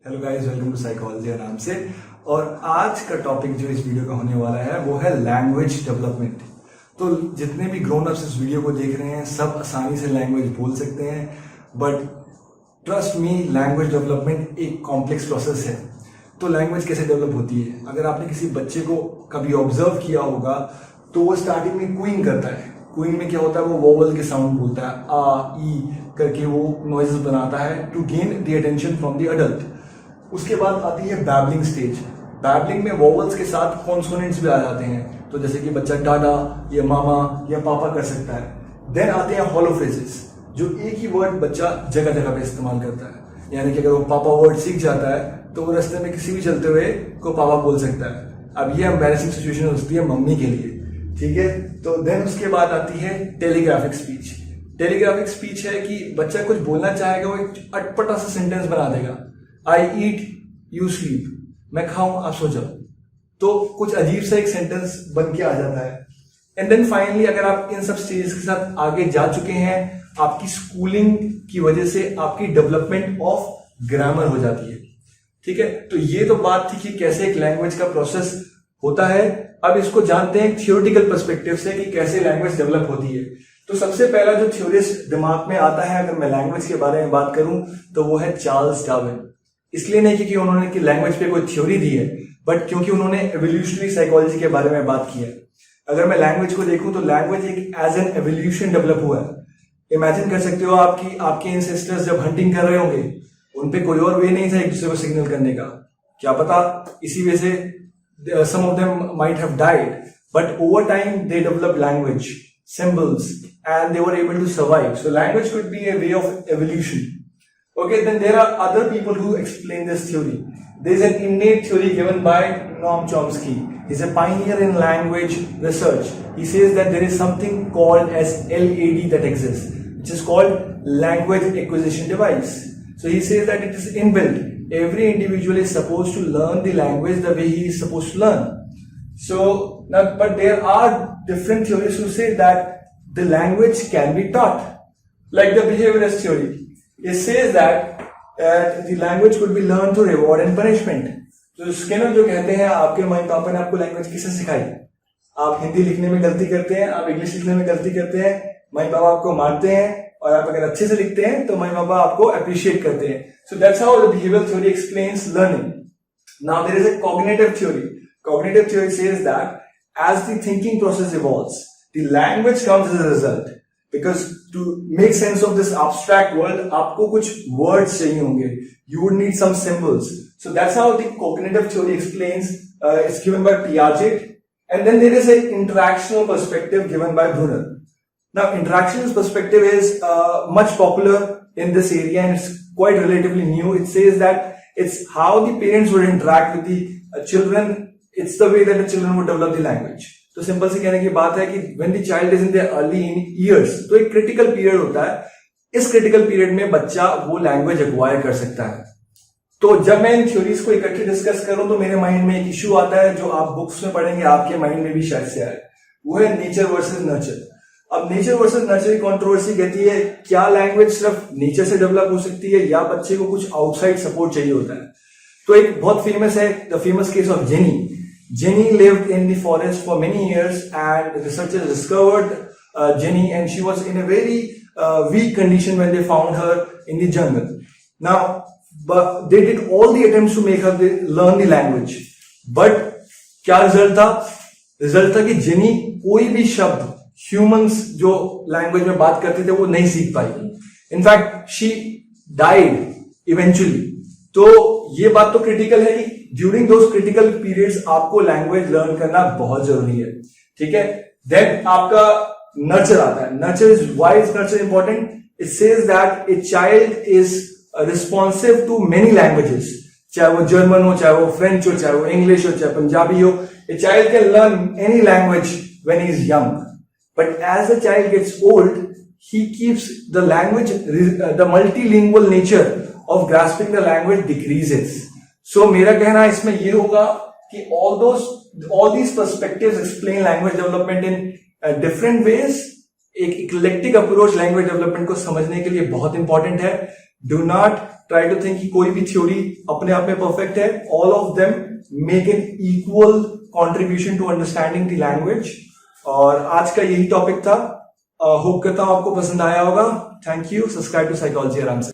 Hello guys, welcome to psychology नाम से। और आज का टॉपिक जो इस वीडियो का होने वाला है वो है लैंग्वेज डेवलपमेंट। तो जितने भी ग्रोन अप्स इस वीडियो को देख रहे हैं सब आसानी से लैंग्वेज बोल सकते हैं, but trust me, language development एक कॉम्प्लेक्स प्रोसेस है। तो लैंग्वेज कैसे डेवलप होती है? अगर आपने किसी बच्चे को कभी ऑब्जर्व किया होगा तो वो स्टार्टिंग में क्यूइंग करता है। क्यूइंग में क्या होता है, वो वोवल के साउंड बोलता है, आ ई करके वो नॉइजेस बनाता है to gain the attention from the adult. उसके बाद आती है बैबलिंग स्टेज। बैबलिंग में वोवल्स के साथ कॉन्सोनेंट्स भी आ जाते हैं, तो जैसे कि बच्चा डाडा या मामा या पापा कर सकता है। देन आते हैं हॉलो फ्रेजेस, जो एक ही वर्ड बच्चा जगह जगह पे इस्तेमाल करता है। यानी कि अगर वो पापा वर्ड सीख जाता है तो वो रास्ते में किसी भी चलते हुए को पापा बोल सकता है। अब ये एम्बैरेसिंग सिचुएशन होती है मम्मी के लिए, ठीक है। तो देन उसके बाद आती है टेलीग्राफिक स्पीच। टेलीग्राफिक स्पीच है कि बच्चा कुछ बोलना चाहेगा, वो एक अटपटा सा सेंटेंस बना देगा, आई ईट यू स्लीप, मैं खाऊं आप सो जाओ। तो कुछ अजीब सा एक सेंटेंस बन के आ जाता है। एंड देन फाइनली अगर आप इन सब स्टेजेस के साथ आगे जा चुके हैं, आपकी स्कूलिंग की वजह से आपकी डेवलपमेंट ऑफ ग्रामर हो जाती है, ठीक है। तो ये तो बात थी कि कैसे एक लैंग्वेज का प्रोसेस होता है। अब इसको जानते हैं थियोरेटिकल पर्सपेक्टिव से कि कैसे लैंग्वेज डेवलप होती है। तो सबसे पहला जो थ्योरिस्ट दिमाग में आता है अगर मैं लैंग्वेज के बारे में बात करूं तो वो है चार्ल्स डार्विन। इसलिए नहीं क्योंकि उन्होंने कि लैंग्वेज पे कोई थ्योरी दी है, बट क्योंकि उन्होंने एवोल्यूशनरी साइकोलॉजी के बारे में बात की है। अगर मैं लैंग्वेज को देखूं तो लैंग्वेज एक एज एन एवोल्यूशन डेवलप हुआ है। इमेजिन कर सकते हो आपके एंसेस्टर्स जब हंटिंग कर रहे होंगे, उनपे कोई और वे नहीं था एक दूसरे को सिग्नल करने का। क्या पता इसी वजह से some of them might have died, but over time they developed language, symbols, and they were able to survive. So language could be a way of evolution. Okay, then there are other people who explain this theory. There is an innate theory given by Noam Chomsky. He's a pioneer in language research. He says that there is something called as LAD that exists, which is called language acquisition device. So he says that it is inbuilt. Every individual is supposed to learn the language the way he is supposed to learn. So now, but there are different theories who say that the language can be taught, like the behaviorist theory. It says that the language could be learned through reward and punishment. तो Skinner जो कहते हैं आपके mummy papa ने आपको language किससे सिखाई? आप हिंदी लिखने में गलती करते हैं, आप इंग्लिश लिखने में गलती करते हैं, मम्मी पापा आपको मारते हैं, और आप अगर अच्छे से लिखते हैं तो मम्मी पापा आपको अप्रिशिएट करते हैं। So that's how the behavioral theory explains learning. Now there is a cognitive theory. Cognitive theory says that as the thinking process evolves, the language comes as a result. Because to make sense of this abstract world, आपको कुछ words चाहिए होंगे. You would need some symbols. So that's how the cognitive theory explains. It's given by Piaget. And then there is an interactional perspective given by Brunner. Now, interactions perspective is much popular in this area and it's quite relatively new. It says that it's how the parents would interact with the children. It's the way that the children would develop the language. तो simple से कहने की बात है कि when the child is in their early years, तो एक critical period होता है। इस क्रिटिकल पीरियड में बच्चा वो लैंग्वेज एक्वायर कर सकता है। तो जब मैं इन थ्योरीज को इकट्ठे डिस्कस करूं तो मेरे माइंड में एक इशू आता है जो आप बुक्स में पढ़ेंगे, आपके माइंड में भी शायद से आए, वो है नेचर वर्सेस नर्चर। अब नेचर वर्सेस नर्चर की कंट्रोवर्सी कहती है क्या लैंग्वेज सिर्फ नेचर से डेवलप हो सकती है या बच्चे को कुछ आउटसाइड सपोर्ट चाहिए होता है। तो एक बहुत फेमस है the famous case of Genie. Genie lived in the forest for many years and researchers discovered Genie and she was in a very weak condition when they found her in the jungle. Now they did all the attempts to make her learn the language, but क्या result था? Result था कि jenny कोई भी शब्द humans जो language में बात करते थे वो नहीं सीख पाई। In fact she died eventually. तो ये बात तो क्रिटिकल है कि ड्यूरिंग दोज क्रिटिकल पीरियड्स आपको लैंग्वेज लर्न करना बहुत जरूरी है, ठीक है। देन आपका नर्चर आता है। Nurture is why is nurture important? It says that a child is responsive to many languages, चाहे वो जर्मन हो, चाहे वो फ्रेंच हो, चाहे वो इंग्लिश हो, चाहे पंजाबी हो। A child can learn any language when he is young. But as the child gets old, he keeps the language, the multilingual nature of grasping the language decreases. So मेरा कहना इसमें ये होगा कि all these perspectives explain language development in different ways. एक eclectic approach language development को समझने के लिए बहुत इंपॉर्टेंट है। Do not try to think कि कोई भी थ्योरी अपने आप में परफेक्ट है. All of them make an equal contribution to understanding the language. और आज का यही टॉपिक था. होप करता हूं आपको पसंद आया होगा. Thank you. Subscribe to psychology आराम से.